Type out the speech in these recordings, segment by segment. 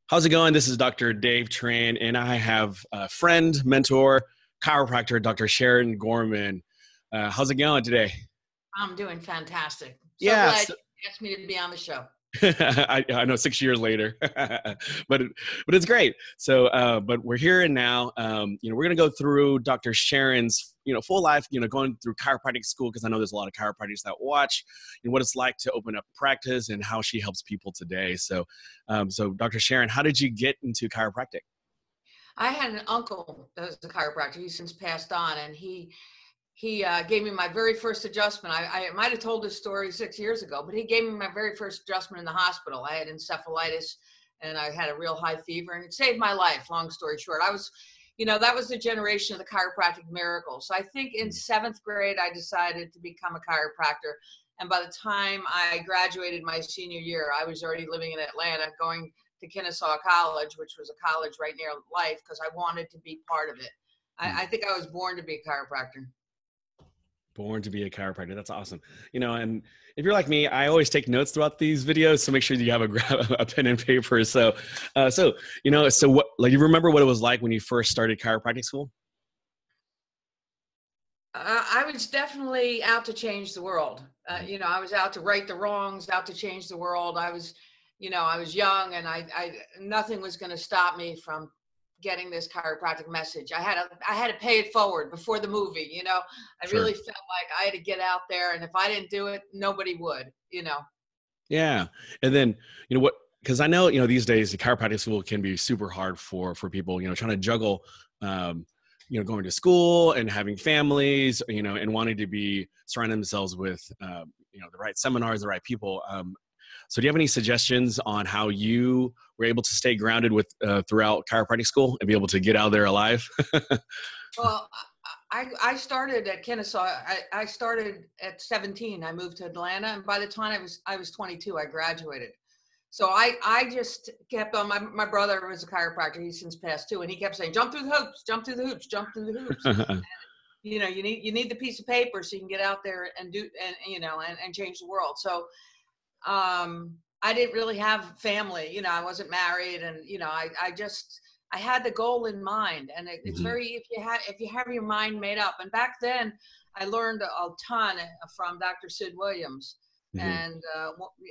How's it going? This is Dr. Dave Tran, and I have a friend, mentor, chiropractor, Dr. Sharon Gorman. How's it going today? I'm doing fantastic. So Yeah, glad you asked me to be on the show. I know 6 years later, but it's great. So, but we're here and now. We're gonna go through Dr. Sharon's full life. Going through chiropractic school because I know there's a lot of chiropractors that watch and what it's like to open up practice and how she helps people today. So, Dr. Sharon, how did you get into chiropractic? I had an uncle that was a chiropractor. He's since passed on, and he gave me my very first adjustment. I might have told this story 6 years ago, but he gave me my very first adjustment in the hospital. I had encephalitis and I had a real high fever, and it saved my life. Long story short, that was the generation of the chiropractic miracle. So I think in 7th grade, I decided to become a chiropractor. And by the time I graduated my senior year, I was already living in Atlanta, going to Kennesaw College, which was a college right near Life, because I wanted to be part of it. I think I was born to be a chiropractor. Born to be a chiropractor. That's awesome. And if you're like me, I always take notes throughout these videos. So make sure you have a pen and paper. So what, like, you remember what it was like when you first started chiropractic school? I was definitely out to change the world. I was out to right the wrongs, out to change the world. I was young, and nothing was going to stop me from getting this chiropractic message. I had to pay it forward before the movie. I Sure. really felt like I had to get out there, and if I didn't do it, nobody would. Yeah. And then, because I know, these days the chiropractic school can be super hard for people, trying to juggle, going to school and having families, and wanting to be surrounding themselves with, the right seminars, the right people. So do you have any suggestions on how you were able to stay grounded with throughout chiropractic school and be able to get out there alive? Well, I started at Kennesaw. I started at 17. I moved to Atlanta, and by the time I was 22, I graduated. So I just kept on. My brother was a chiropractor. He's since passed too, and he kept saying, "Jump through the hoops, jump through the hoops, jump through the hoops." And, you need the piece of paper so you can get out there and do and change the world. So I didn't really have family. I wasn't married, and I had the goal in mind, and it's very, if you have your mind made up. And back then I learned a ton from Dr. Sid Williams. And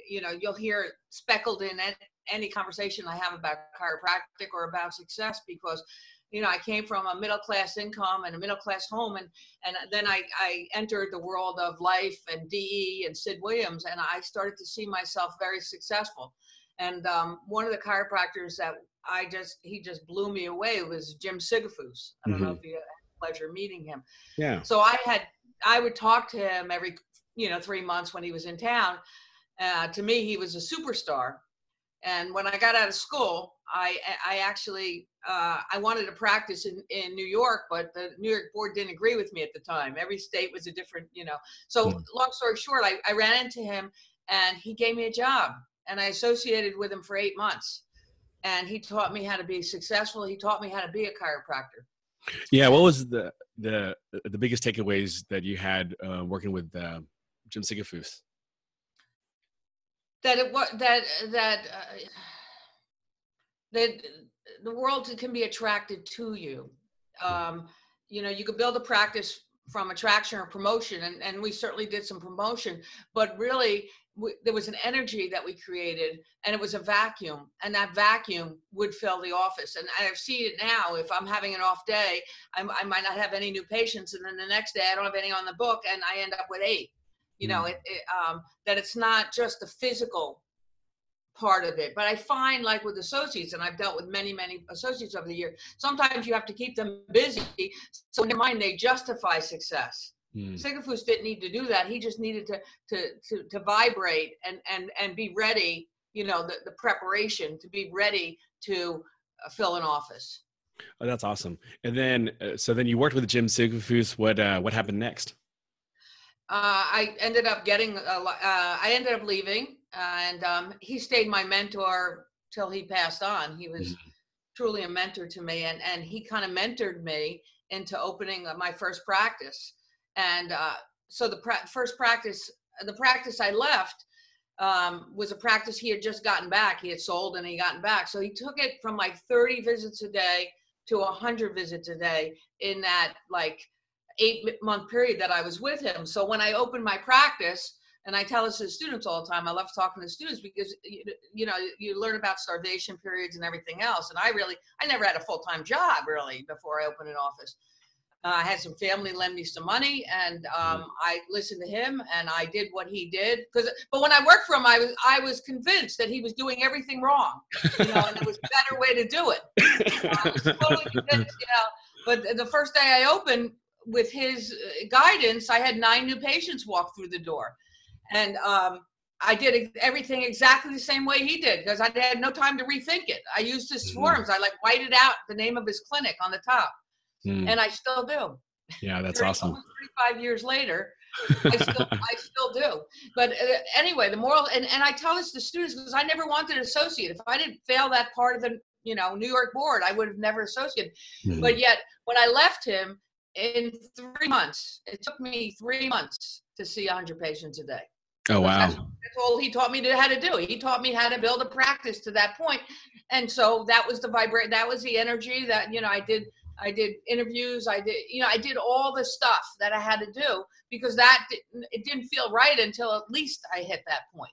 you'll hear it speckled in any conversation I have about chiropractic or about success, because I came from a middle-class income and a middle-class home, and then I entered the world of Life and DE and Sid Williams, and I started to see myself very successful. And one of the chiropractors that he just blew me away was Jim Sigafoose. I don't know if you had the pleasure of meeting him. Yeah. So I would talk to him every 3 months when he was in town. To me, he was a superstar. And when I got out of school, I actually I wanted to practice in New York, but the New York board didn't agree with me at the time. Every state was a different, So long story short, I ran into him, and he gave me a job, and I associated with him for 8 months. And he taught me how to be successful. He taught me how to be a chiropractor. Yeah. What was the biggest takeaways that you had working with Jim Sigafoose? That the world can be attracted to you. You could build a practice from attraction or promotion, and we certainly did some promotion, but really there was an energy that we created, and it was a vacuum, and that vacuum would fill the office. And I see it now. If I'm having an off day, I might not have any new patients, and then the next day I don't have any on the book, and I end up with 8. That it's not just the physical part of it, but I find, like with associates, and I've dealt with many associates over the year, sometimes you have to keep them busy, so in their mind they justify success. Sigafoose didn't need to do that. He just needed to vibrate and be ready, the preparation to be ready to fill an office. Oh, that's awesome. And then so then you worked with Jim Sigafoose. What happened next? I ended up leaving, and he stayed my mentor till he passed on. He was truly a mentor to me, and he kind of mentored me into opening my first practice. And so the practice I left, was a practice he had just gotten back. He had sold and he gotten back. So he took it from like 30 visits a day to 100 visits a day in that like 8-month period that I was with him. So when I opened my practice, and I tell this to students all the time, I love talking to students because, you know, you learn about starvation periods and everything else. And I never had a full-time job really before I opened an office. I had some family lend me some money, and I listened to him, and I did what he did. But when I worked for him, I was convinced that he was doing everything wrong, you know, and there was a better way to do it. I was totally convinced, you know. But the first day I opened, with his guidance, I had 9 new patients walk through the door, and I did everything exactly the same way he did because I had no time to rethink it. I used his forms. I like whited out the name of his clinic on the top. And I still do. Yeah, that's awesome. Almost 35 years later, I still do. But anyway, the moral, and I tell this to students because I never wanted to associate. If I didn't fail that part of the, you know, New York board, I would have never associated. But yet, when I left him in 3 months, it took me 3 months to see 100 patients a day. Oh, wow. That's all he taught me how to do. He taught me how to build a practice to that point. And so that was the that was the energy that, you know, I did interviews. I did all the stuff that I had to do because it didn't feel right until at least I hit that point.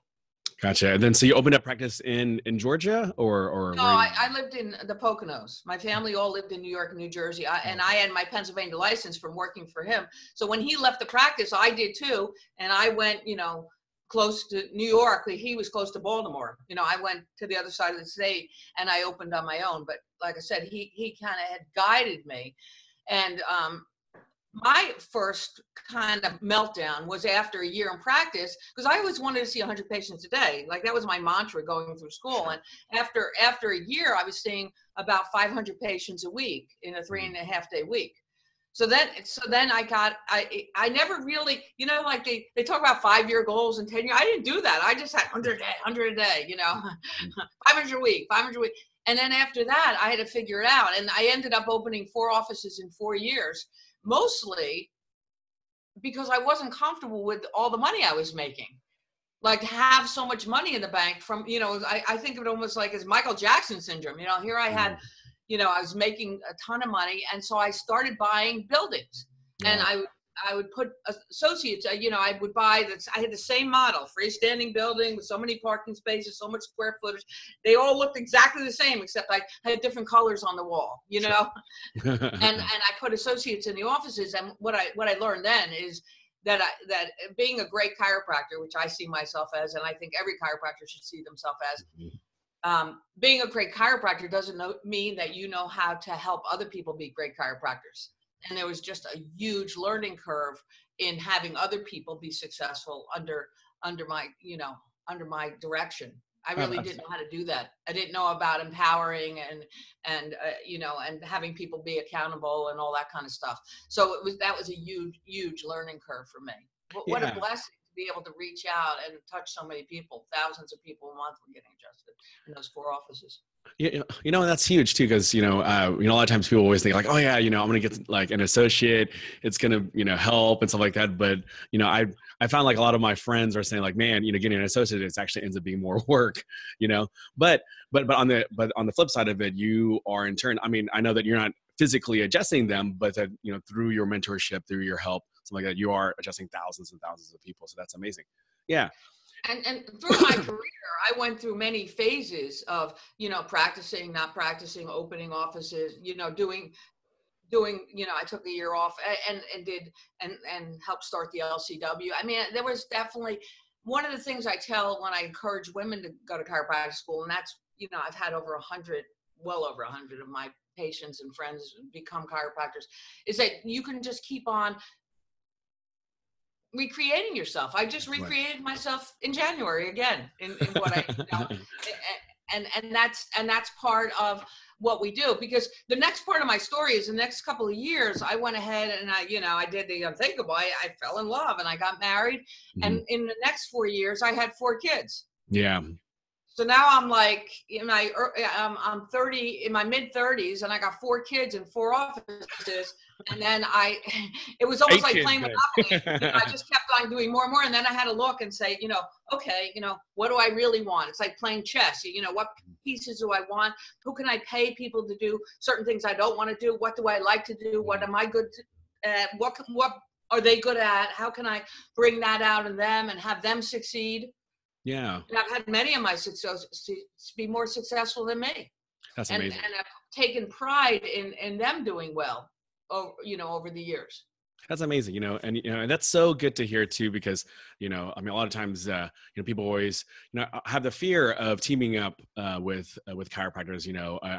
Gotcha. And then, so you opened up practice in Georgia or? No, I lived in the Poconos. My family all lived in New York and New Jersey. And I had my Pennsylvania license from working for him. So when he left the practice, I did too. And I went, you know, close to New York. He was close to Baltimore. You know, I went to the other side of the state and I opened on my own. But like I said, he kind of had guided me. And my first kind of meltdown was after a year in practice because I always wanted to see 100 patients a day. Like that was my mantra going through school. And after a year, I was seeing about 500 patients a week in a 3.5-day week. So then I never really, you know, like they talk about 5-year goals and 10-year. I didn't do that. I just had 100 a day, you know, 500 a week. And then after that, I had to figure it out. And I ended up opening 4 offices in 4 years, mostly because I wasn't comfortable with all the money I was making. Like have so much money in the bank from, you know, I think of it almost like as Michael Jackson syndrome. You know, here I had, you know, I was making a ton of money. And so I started buying buildings and I would put associates, you know, I would buy this. I had the same model, freestanding building with so many parking spaces, so much square footage. They all looked exactly the same, except I had different colors on the wall, you know, and I put associates in the offices. And what I learned then is that being a great chiropractor, which I see myself as, and I think every chiropractor should see themselves as, being a great chiropractor doesn't mean that you know how to help other people be great chiropractors. And there was just a huge learning curve in having other people be successful under my direction. I really didn't know how to do that. I didn't know about empowering and you know, and having people be accountable and all that kind of stuff. So that was a huge learning curve for me. What a blessing to be able to reach out and touch so many people. Thousands of people a month were getting adjusted in those 4 offices. You know, that's huge too, because you know, a lot of times people always think like, oh yeah, you know, I'm gonna get like an associate, it's gonna, you know, help and stuff like that. But you know, I found like a lot of my friends are saying like, man, you know, getting an associate, it actually ends up being more work, you know. But on the flip side of it, you are in turn. I mean, I know that you're not physically adjusting them, but that, you know, through your mentorship, through your help, something like that, you are adjusting thousands and thousands of people. So that's amazing. Yeah. And through my career, I went through many phases of, you know, practicing, not practicing, opening offices, you know, doing, you know, I took a year off and helped start the LCW. I mean, there was definitely one of the things I tell when I encourage women to go to chiropractic school, and that's, you know, I've had well over 100 of my patients and friends become chiropractors, is that you can just keep on recreating yourself. I just recreated myself in January again in what I, you know, and that's part of what we do, because the next part of my story is the next couple of years, I went ahead and I did the unthinkable. I fell in love and I got married. And in the next 4 years, I had 4 kids. Yeah. So now I'm like I'm 30 in my mid 30s, and I got 4 kids and 4 offices. And then it was almost 8 like kids, playing Monopoly. I just kept on doing more and more. And then I had to look and say, okay, what do I really want? It's like playing chess. What pieces do I want? Who can I pay people to do certain things I don't want to do? What do I like to do? What am I good at? What are they good at? How can I bring that out in them and have them succeed? Yeah. And I've had many of my success be more successful than me. That's amazing. And I've taken pride in them doing well, over the years. That's amazing, and that's so good to hear too, because, I mean, a lot of times, people always, have the fear of teaming up with chiropractors,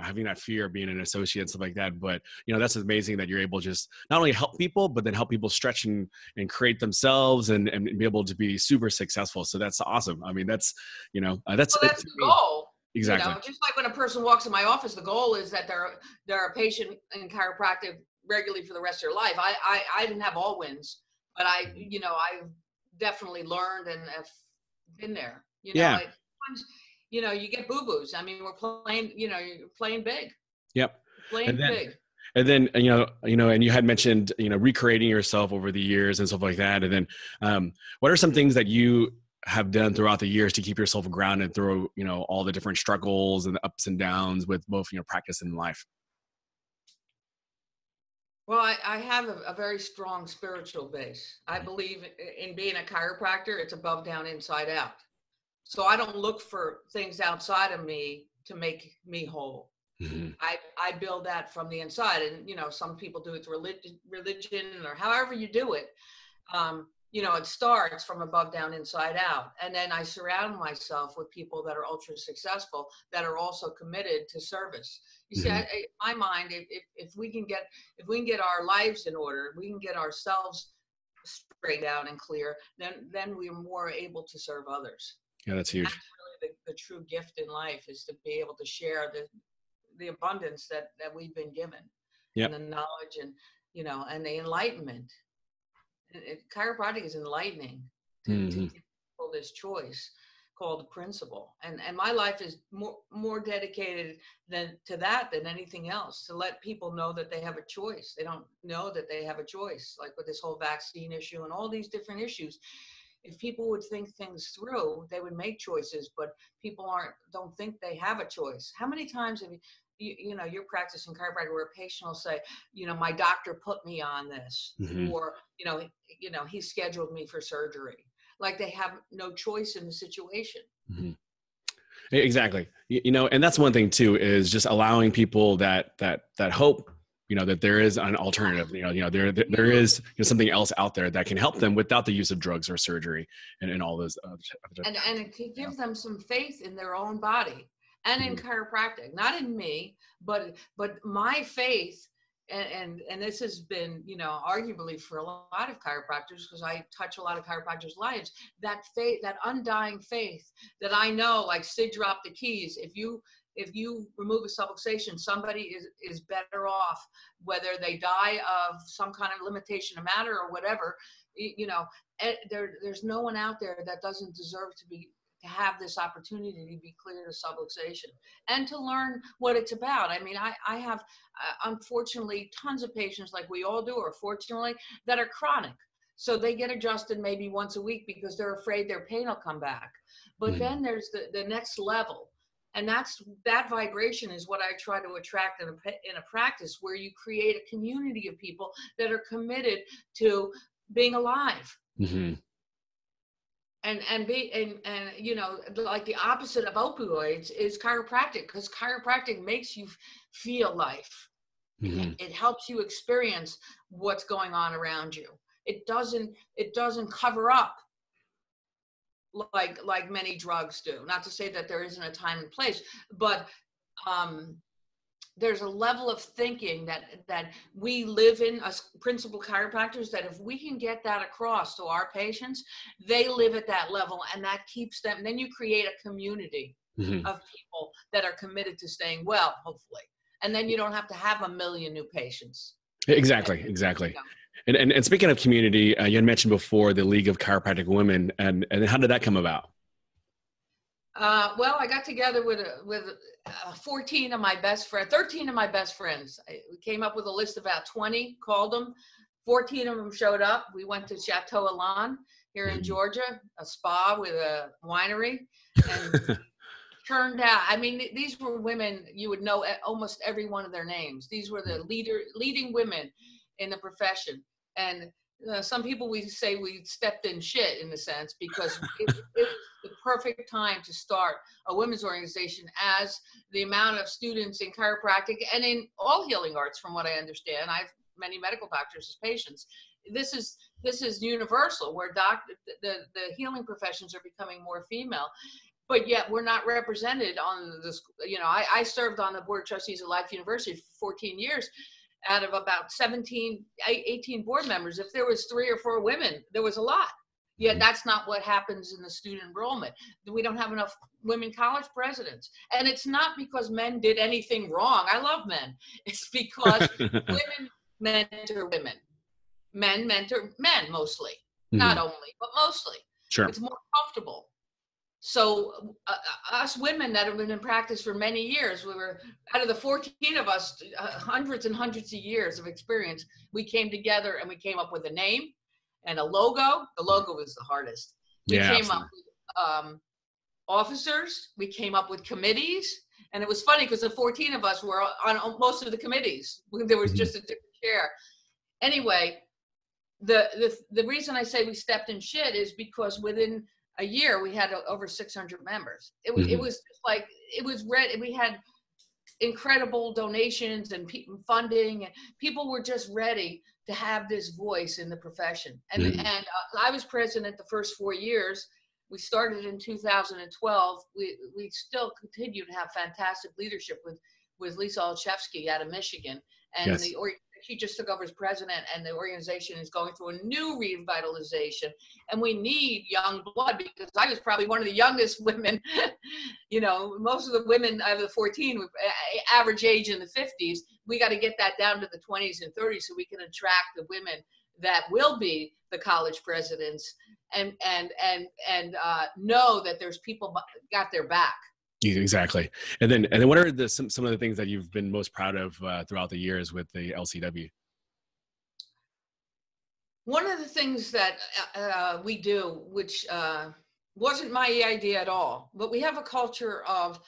having that fear of being an associate and stuff like that. But, that's amazing that you're able to just not only help people, but then help people stretch and create themselves and be able to be super successful. So that's awesome. I mean, that's the goal. Exactly. Just like when a person walks in my office, the goal is that they're a patient in chiropractic regularly for the rest of their life. I didn't have all wins, but I've definitely learned and have been there. Sometimes, you get boo-boos. I mean, we're playing, you're playing big. Yep. Playing big. And then, and you had mentioned, recreating yourself over the years and stuff like that. And then, what are some things that you have done throughout the years to keep yourself grounded through, all the different struggles and the ups and downs with both, practice and life? Well, I have a very strong spiritual base. I believe in being a chiropractor, it's above, down, inside out. So I don't look for things outside of me to make me whole. Mm-hmm. I build that from the inside. And, some people do it through religion or however you do it. It starts from above, down, inside out. And then I surround myself with people that are ultra successful, that are also committed to service. You see, in my mind, if we can get our lives in order, we can get ourselves straight out and clear, then we're more able to serve others. Yeah, that's huge. That's really the true gift in life, is to be able to share the abundance that we've been given, and the knowledge and the enlightenment. Chiropractic is enlightening to give people this choice called the principle, and my life is more dedicated to that than anything else, to let people know that they have a choice. They don't know that they have a choice, like with this whole vaccine issue and all these different issues. If people would think things through, they would make choices, but people don't think they have a choice. How many times have you're practicing chiropractic where a patient will say, my doctor put me on this, or, he scheduled me for surgery. Like they have no choice in the situation. Mm-hmm. Exactly. And that's one thing too, is just allowing people that hope, that there is an alternative, there is something else out there that can help them without the use of drugs or surgery and all those. And it can give them some faith in their own body. And in chiropractic, not in me, but my faith, and this has been, arguably for a lot of chiropractors, because I touch a lot of chiropractors' lives, that faith, that undying faith that I know, like Sid dropped the keys. If you remove a subluxation, somebody is better off, whether they die of some kind of limitation of matter or whatever. There's no one out there that doesn't deserve to have this opportunity to be cleared of subluxation and to learn what it's about. I mean, I have, unfortunately, tons of patients, like we all do, or fortunately, that are chronic. So they get adjusted maybe once a week because they're afraid their pain will come back. But then there's the next level. And that vibration is what I try to attract in a practice, where you create a community of people that are committed to being alive. Mm-hmm. And like the opposite of opioids is chiropractic, because chiropractic makes you feel life. Mm-hmm. It helps you experience what's going on around you. It doesn't cover up like many drugs do. Not to say that there isn't a time and place, but there's a level of thinking that we live in, as principal chiropractors, that if we can get that across to our patients, they live at that level, and that keeps them. Then you create a community of people that are committed to staying well, hopefully. And then you don't have to have 1 million new patients. Exactly. And speaking of community, you had mentioned before the League of Chiropractic Women, and how did that come about? Well, I got together with 14 of my best friends, 13 of my best friends. We came up with a list of about 20, called them. 14 of them showed up. We went to Chateau Elan here in Georgia, a spa with a winery. And turned out, I mean, these were women, you would know almost every one of their names. These were the leading women in the profession. And some people, we say we stepped in shit in a sense, because it was the perfect time to start a women's organization, as the amount of students in chiropractic and in all healing arts, from what I understand, I have many medical doctors as patients. This is universal, where the healing professions are becoming more female. But yet we're not represented on this. You know, I served on the board of trustees at Life University for 14 years. Out of about 18 board members, if there was 3 or 4 women, there was a lot. Yet that's not what happens in the student enrollment. We don't have enough women college presidents. And it's not because men did anything wrong. I love men. It's because women mentor women. Men mentor men mostly. Not only, but mostly. Sure. It's more comfortable. So us women that have been in practice for many years, we were, out of the 14 of us, hundreds and hundreds of years of experience, we came together and we came up with a name and a logo. The logo was the hardest. We came up with officers. We came up with committees. And it was funny because the 14 of us were on most of the committees. There was just a different chair. Anyway, the reason I say we stepped in shit is because within a year we had over 600 members. It was just like, it was we had incredible donations and funding, and people were just ready to have this voice in the profession. And I was president the first 4 years. We started in 2012. We still continue to have fantastic leadership with Lisa Olszewski out of Michigan, and she just took over as president, and the organization is going through a new revitalization. And we need young blood, because I was probably one of the youngest women. You know, most of the women out of the 14 with average age in the 50s. We got to get that down to the 20s and 30s so we can attract the women that will be the college presidents, and know that there's people got their back. Exactly. And then what are some of the things that you've been most proud of throughout the years with the LCW? One of the things that we do, which wasn't my idea at all, but we have a culture of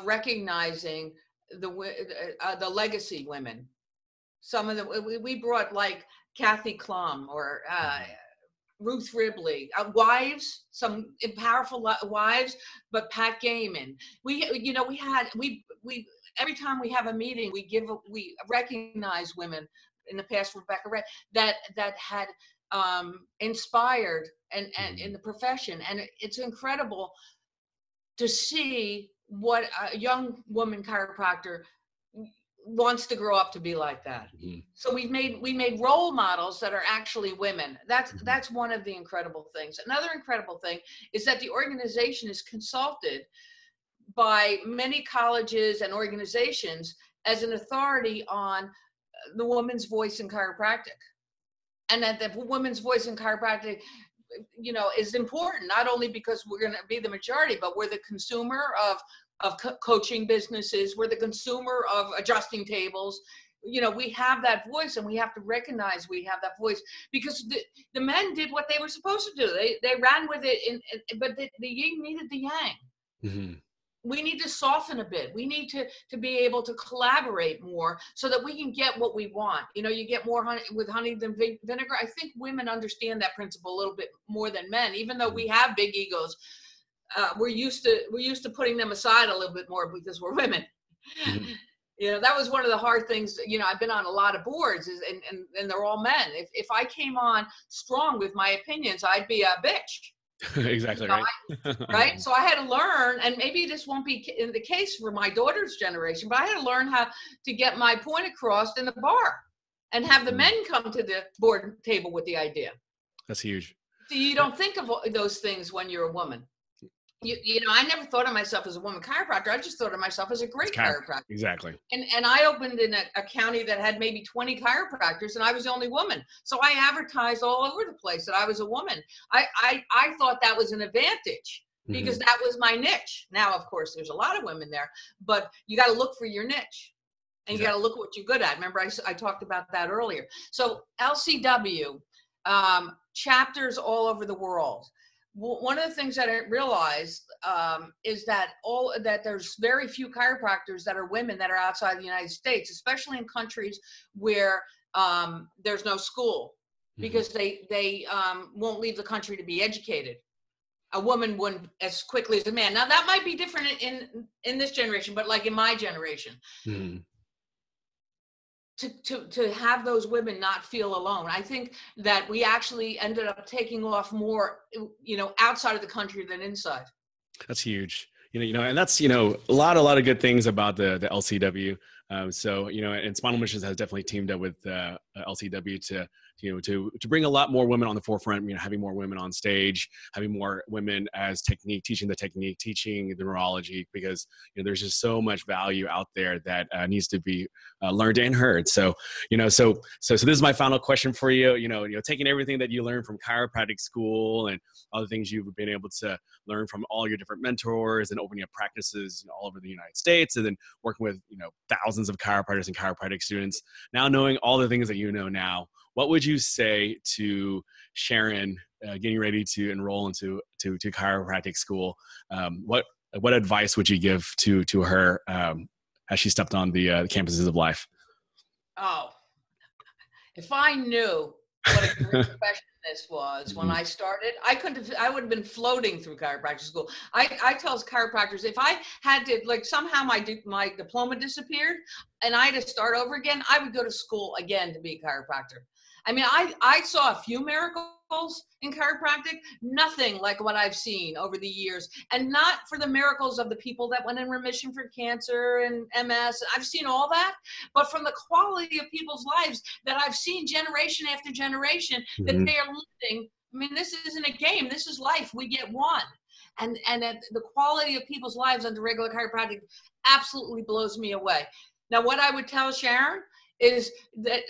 recognizing the legacy women. Some of them, we brought like Kathy Klum or Ruth Ribley, wives, some powerful wives, but Pat Gaiman. We every time we have a meeting, we recognize women. In the past, Rebecca Red, that had inspired and in the profession, and it's incredible to see what a young woman chiropractor wants to grow up to be like that. So we made role models that are actually women. That's one of the incredible things. Another incredible thing is that the organization is consulted by many colleges and organizations as an authority on the woman's voice in chiropractic, and that the woman's voice in chiropractic, you know, is important, not only because we're going to be the majority, but we're the consumer of coaching businesses. We're the consumer of adjusting tables. You know, we have that voice, and we have to recognize we have that voice, because the men did what they were supposed to do. They ran with it, but the yin needed the yang. We need to soften a bit. We need to be able to collaborate more so that we can get what we want. You know, you get more honey with honey than vinegar. I think women understand that principle a little bit more than men, even though we have big egos. We're used to putting them aside a little bit more because we're women. You know, that was one of the hard things. You know, I've been on a lot of boards, and they're all men. If I came on strong with my opinions, I'd be a bitch. Exactly, right. Right. So I had to learn, and maybe this won't be in the case for my daughter's generation, but I had to learn how to get my point across in the bar and have the men come to the board table with the idea. That's huge. So you don't think of those things when you're a woman. You know, I never thought of myself as a woman chiropractor. I just thought of myself as a great chiropractor. Exactly. And I opened in a county that had maybe 20 chiropractors, and I was the only woman. So I advertised all over the place that I was a woman. I thought that was an advantage. because that was my niche. Now, of course, there's a lot of women there, but you got to look for your niche. And you got to look at what you're good at. Remember, I talked about that earlier. So LCW, chapters all over the world. One of the things that I realized is that there's very few chiropractors that are women that are outside the United States, especially in countries where there's no school, because they won't leave the country to be educated. A woman wouldn't as quickly as a man. Now that might be different in this generation, but like in my generation. To have those women not feel alone. I think that we actually ended up taking off more, outside of the country than inside. That's huge. And that's, a lot of good things about the LCW. So, and Spinal Missions has definitely teamed up with LCW to bring a lot more women on the forefront, having more women on stage, having more women as teaching the neurology, because, there's just so much value out there that needs to be learned and heard. So, so this is my final question for you, taking everything that you learned from chiropractic school and all the things you've been able to learn from all your different mentors and opening up practices all over the United States, and then working with, thousands of chiropractors and chiropractic students. Now knowing all the things that you know now, what would you say to Sharon getting ready to enroll into chiropractic school? What advice would you give to her as she stepped on the campuses of life? Oh, if I knew what a great profession this was when I started, I would have been floating through chiropractic school. I tell chiropractors, if I had to, somehow my diploma disappeared and I had to start over again, I would go to school again to be a chiropractor. I mean, I saw a few miracles in chiropractic, nothing like what I've seen over the years, and not for the miracles of the people that went in remission for cancer and MS. I've seen all that, but from the quality of people's lives that I've seen generation after generation that they are living. I mean, this isn't a game. This is life. We get one. And the quality of people's lives under regular chiropractic absolutely blows me away. Now, what I would tell Sharon is that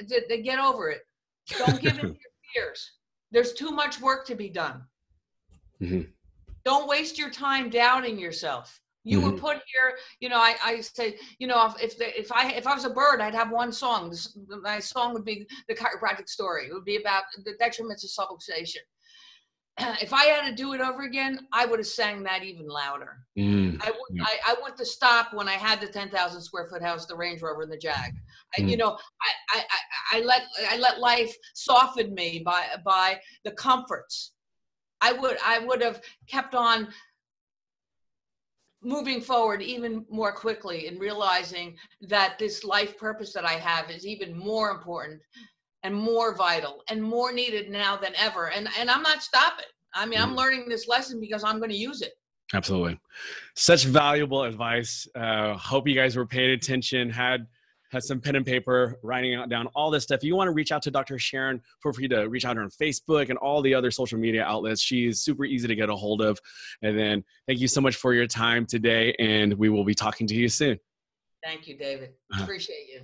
get over it. Don't give in to your fears. There's too much work to be done. Don't waste your time doubting yourself. You were put here, I say, if I was a bird, I'd have one song. My song would be the chiropractic story. It would be about the detriments of subluxation. If I had to do it over again, I would have sang that even louder. I wouldn't have stopped when I had the 10,000 square foot house, the Range Rover, and the Jag. I let life soften me by the comforts. I would have kept on moving forward even more quickly and realizing that this life purpose that I have is even more important and more vital and more needed now than ever. And I'm not stopping. I mean, I'm learning this lesson because I'm going to use it. Absolutely. Such valuable advice. Hope you guys were paying attention, had some pen and paper, writing down all this stuff. If you want to reach out to Dr. Sharon, feel free to reach out to her on Facebook and all the other social media outlets. She's super easy to get a hold of. And then thank you so much for your time today. And we will be talking to you soon. Thank you, David. Appreciate you.